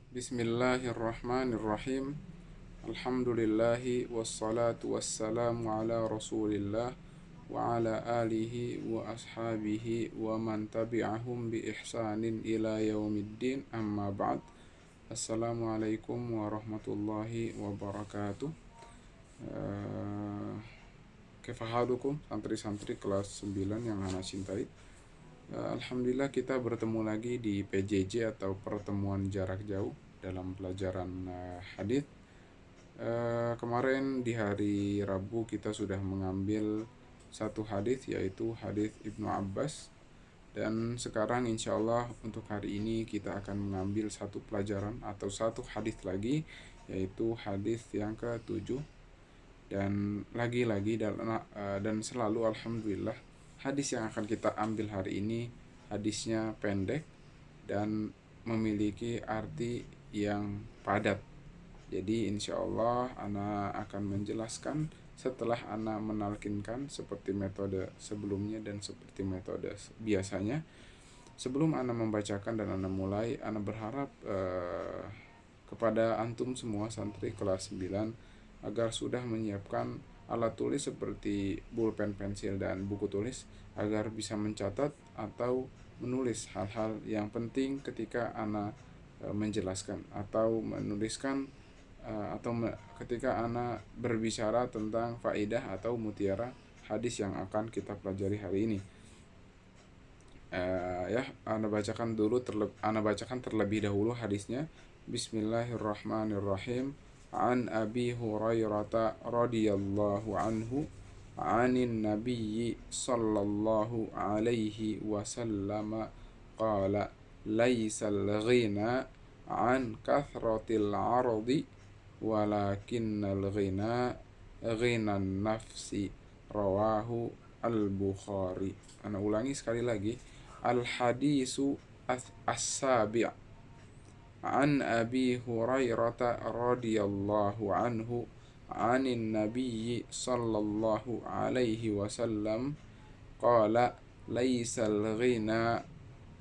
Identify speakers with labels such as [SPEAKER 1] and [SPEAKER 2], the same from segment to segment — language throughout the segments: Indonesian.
[SPEAKER 1] Bismillahirrahmanirrahim. Alhamdulillahi wassalatu wassalamu ala Rasulillah wa ala alihi wa ashabihi wa man tabi'ahum bi ihsanin ila yaumiddin, amma ba'd. Assalamualaikum warahmatullahi wabarakatuh. Kefahadukum santri-santri kelas 9 yang ana cintai. Alhamdulillah kita bertemu lagi di PJJ atau pertemuan jarak jauh dalam pelajaran hadis. Kemarin di hari Rabu kita sudah mengambil satu hadis, yaitu hadis Ibnu Abbas, dan sekarang insya Allah untuk hari ini kita akan mengambil satu pelajaran atau satu hadis lagi, yaitu hadis yang ke-7. Dan lagi-lagi dan selalu alhamdulillah hadis yang akan kita ambil hari ini hadisnya pendek dan memiliki arti yang padat. Jadi insya Allah ana akan menjelaskan setelah ana menalkinkan seperti metode sebelumnya dan seperti metode biasanya. Sebelum ana membacakan dan ana mulai, ana berharap kepada antum semua santri kelas 9 agar sudah menyiapkan alat tulis seperti pulpen, pensil, dan buku tulis agar bisa mencatat atau menulis hal-hal yang penting ketika ana menjelaskan atau menuliskan ketika ana berbicara tentang faidah atau mutiara hadis yang akan kita pelajari hari ini. Ana bacakan terlebih dahulu hadisnya. Bismillahirrahmanirrahim. An Abi Hurairah radhiyallahu anhu anin Nabi sallallahu alaihi wasallam qala laisal ghina an kathratil ardi walakinnal ghina ghinan nafsi, rawahu al-Bukhari. Ana ulangi sekali lagi. Al hadisu as-sabi' an Abi Hurairah radhiyallahu anhu anin Nabi sallallahu alaihi wasallam qala laisal ghina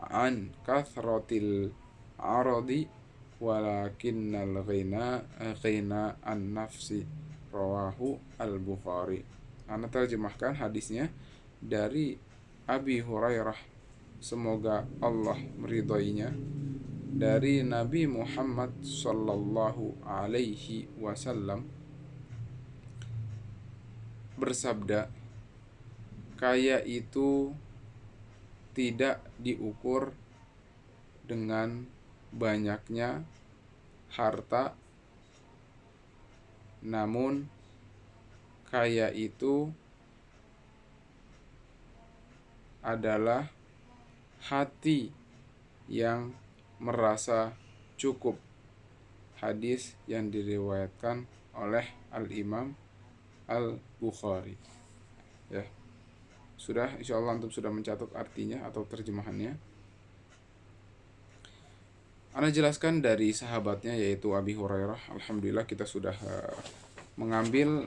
[SPEAKER 1] an kathratil ardi walakinnal ghina an nafsi, rawahu al-Bukhari. Ana terjemahkan hadisnya dari Abi Hurairah, semoga Allah meridhoinya, dari Nabi Muhammad sallallahu alaihi wasallam bersabda, kaya itu tidak diukur dengan banyaknya harta, namun kaya itu adalah hati yang merasa cukup. Hadis yang diriwayatkan oleh Al-Imam Al-Bukhari. Ya. Sudah, insyaallah antum sudah mencatat artinya atau terjemahannya. Ana jelaskan dari sahabatnya, yaitu Abi Hurairah. Alhamdulillah kita sudah mengambil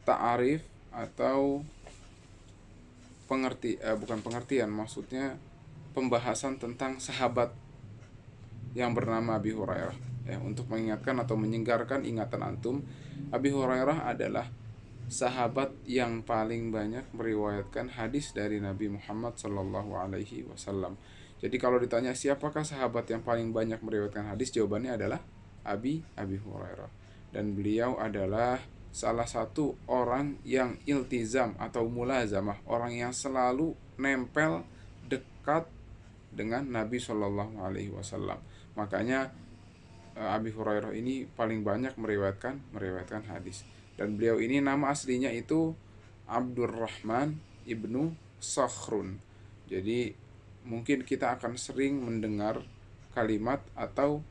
[SPEAKER 1] ta'arif atau bukan pengertian, maksudnya pembahasan tentang sahabat yang bernama Abi Hurairah, ya, untuk mengingatkan atau menyenggarkan ingatan antum. Abi Hurairah adalah sahabat yang paling banyak meriwayatkan hadis dari Nabi Muhammad sallallahu alaihi wasallam. Jadi kalau ditanya siapakah sahabat yang paling banyak meriwayatkan hadis, jawabannya adalah Abi Hurairah. Dan beliau adalah salah satu orang yang iltizam atau mulazamah, orang yang selalu nempel dekat dengan Nabi Shallallahu Alaihi Wasallam. Makanya Abi Hurairah ini paling banyak meriwayatkan hadis. Dan beliau ini nama aslinya itu Abdurrahman ibnu Sakhrun. Jadi mungkin kita akan sering mendengar kalimat atau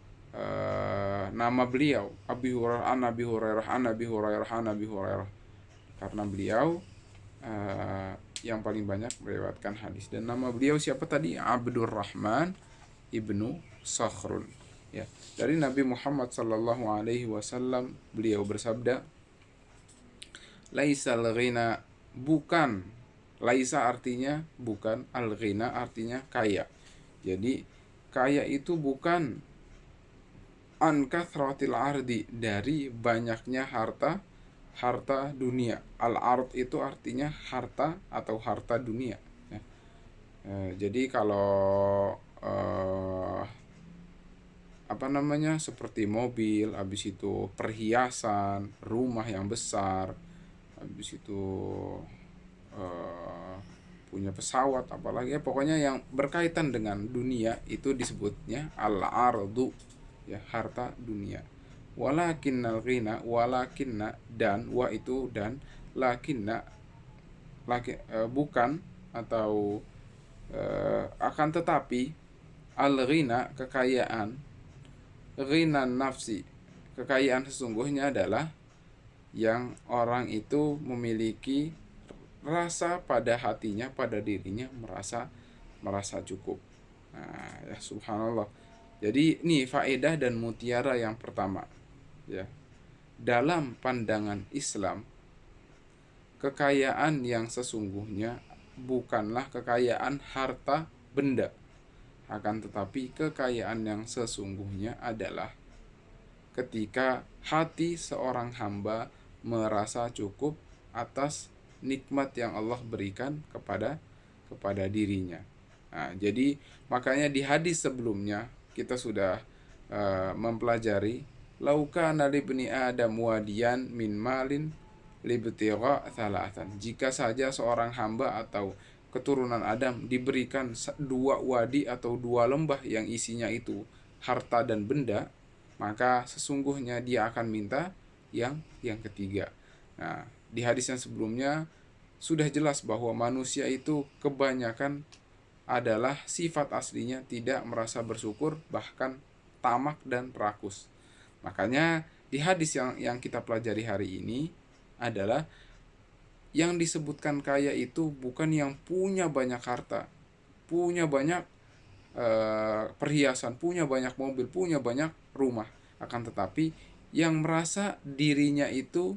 [SPEAKER 1] nama beliau Abi Hurairah, an Abi Hurairah, an Abi Hurairah, an Abi Hurairah, karena beliau yang paling banyak meriwayatkan hadis. Dan nama beliau siapa tadi? Abdurrahman ibnu Sakhrun. Ya, dari Nabi Muhammad sallallahu alaihi wasallam beliau bersabda, laisal ghina, bukan, laisa artinya bukan, al ghina artinya kaya. Jadi Kaya itu bukan an kathratil ardi, dari banyaknya harta dunia. Al ard itu artinya harta atau harta dunia, ya. Jadi kalau apa namanya, seperti mobil, habis itu perhiasan, rumah yang besar, habis itu eh, punya pesawat, apalagi ya, pokoknya yang berkaitan dengan dunia itu disebutnya al-ardu, ya, harta dunia. Walakinnal ghina, walakinna, dan wa itu dan, lakinna bukan, atau akan tetapi, al ghina, kekayaan, ghina nafsi, kekayaan sesungguhnya adalah yang orang itu memiliki rasa pada hatinya, pada dirinya, merasa cukup. Nah, ya subhanallah. Jadi ini faedah dan mutiara yang pertama, ya. Dalam pandangan Islam, kekayaan yang sesungguhnya bukanlah kekayaan harta benda, akan tetapi kekayaan yang sesungguhnya adalah ketika hati seorang hamba merasa cukup atas nikmat yang Allah berikan kepada dirinya. Nah, jadi makanya di hadis sebelumnya kita sudah mempelajari, laukana libni adam wadiyan min malin libtigha thalathan. Jika saja seorang hamba atau keturunan Adam diberikan 2 wadi atau 2 lembah yang isinya itu harta dan benda, maka sesungguhnya dia akan minta yang ketiga. Nah, di hadis yang sebelumnya sudah jelas bahwa manusia itu kebanyakan adalah sifat aslinya tidak merasa bersyukur, bahkan tamak dan rakus. Makanya di hadis yang kita pelajari hari ini adalah yang disebutkan kaya itu bukan yang punya banyak harta, punya banyak perhiasan, punya banyak mobil, punya banyak rumah, akan tetapi yang merasa dirinya itu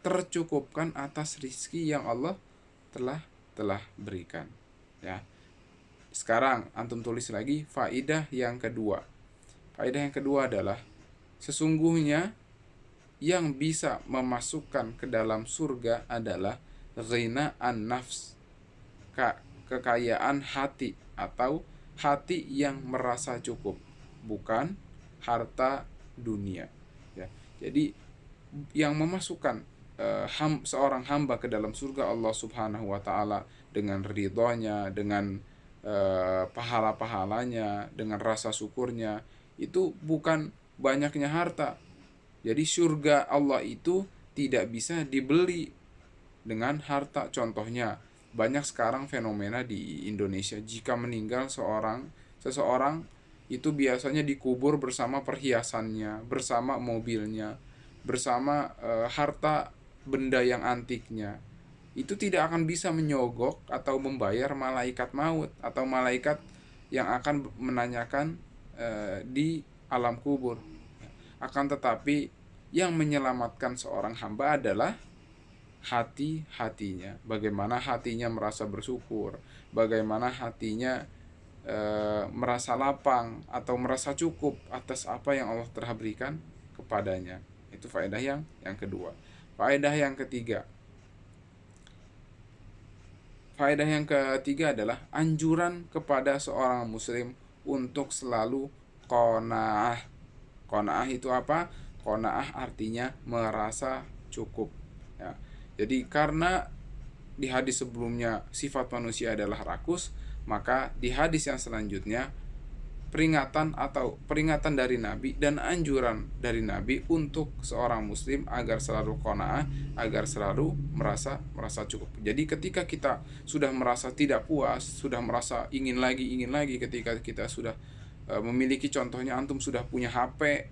[SPEAKER 1] tercukupkan atas rizki yang Allah telah berikan, ya. Sekarang antum tulis lagi faedah yang kedua. Faedah yang kedua adalah sesungguhnya yang bisa memasukkan ke dalam surga adalah ghina an-nafs, kekayaan hati atau hati yang merasa cukup, bukan harta dunia, ya. Jadi yang memasukkan seorang hamba ke dalam surga Allah Subhanahu wa taala dengan ridhonya, dengan pahala-pahalanya, dengan rasa syukurnya, itu bukan banyaknya harta. Jadi surga Allah itu tidak bisa dibeli dengan harta. Contohnya, banyak sekarang fenomena di Indonesia, jika meninggal seseorang itu biasanya dikubur bersama perhiasannya, bersama mobilnya, bersama harta benda yang antiknya. Itu tidak akan bisa menyogok atau membayar malaikat maut atau malaikat yang akan menanyakan di alam kubur. Akan tetapi yang menyelamatkan seorang hamba adalah hatinya. Bagaimana hatinya merasa bersyukur, bagaimana hatinya merasa lapang atau merasa cukup atas apa yang Allah telah berikan kepadanya. Itu faedah yang kedua. Faedah yang ketiga. Faedah yang ketiga adalah anjuran kepada seorang muslim untuk selalu qanaah. Qanaah itu apa? Qanaah artinya merasa cukup, ya. Jadi karena di hadis sebelumnya sifat manusia adalah rakus, maka di hadis yang selanjutnya peringatan dari Nabi dan anjuran dari Nabi untuk seorang muslim agar selalu qanaah, agar selalu merasa cukup. Jadi ketika kita sudah merasa tidak puas, sudah merasa ingin lagi, ketika kita sudah memiliki, contohnya antum sudah punya HP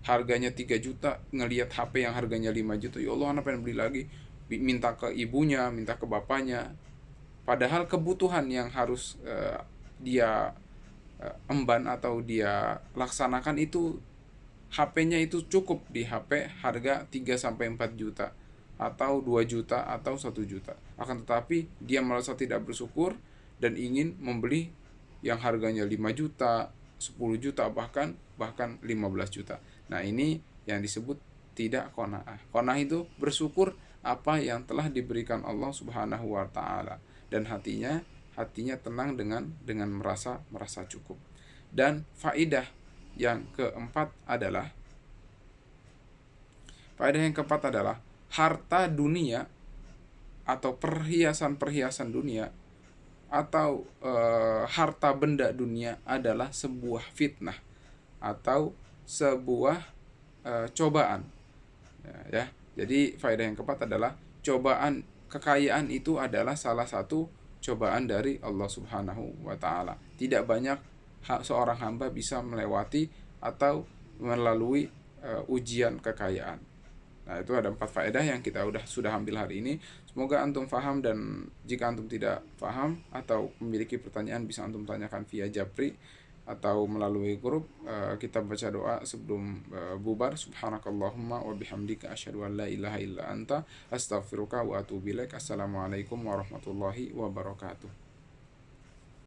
[SPEAKER 1] harganya 3 juta, ngelihat HP yang harganya 5 juta, ya Allah, anak pengen beli lagi, minta ke ibunya, minta ke bapaknya, padahal kebutuhan yang harus dia emban atau dia laksanakan itu, HP-nya itu cukup di HP harga 3-4 juta atau 2 juta atau 1 juta. Akan tetapi dia merasa tidak bersyukur dan ingin membeli yang harganya 5 juta, 10 juta, bahkan 15 juta. Nah, ini yang disebut tidak qanaah. Qanaah itu bersyukur apa yang telah diberikan Allah Subhanahu wa taala, dan hatinya tenang dengan merasa cukup. Dan faidah yang keempat adalah harta dunia atau perhiasan-perhiasan dunia atau harta benda dunia adalah sebuah fitnah atau sebuah cobaan. Ya. Jadi faedah yang keempat adalah kekayaan itu adalah salah satu cobaan dari Allah Subhanahu wa taala. Tidak banyak seorang hamba bisa melewati atau melalui ujian kekayaan. Nah, itu ada 4 faedah yang kita sudah ambil hari ini. Semoga antum paham, dan jika antum tidak paham atau memiliki pertanyaan bisa antum tanyakan via Japri atau melalui grup. Kita baca doa sebelum bubar. Subhanakallahumma wa bihamdika asyhadu an la ilaha illa anta astaghfiruka wa atubu ilaik. Assalamualaikum warahmatullahi wabarakatuh.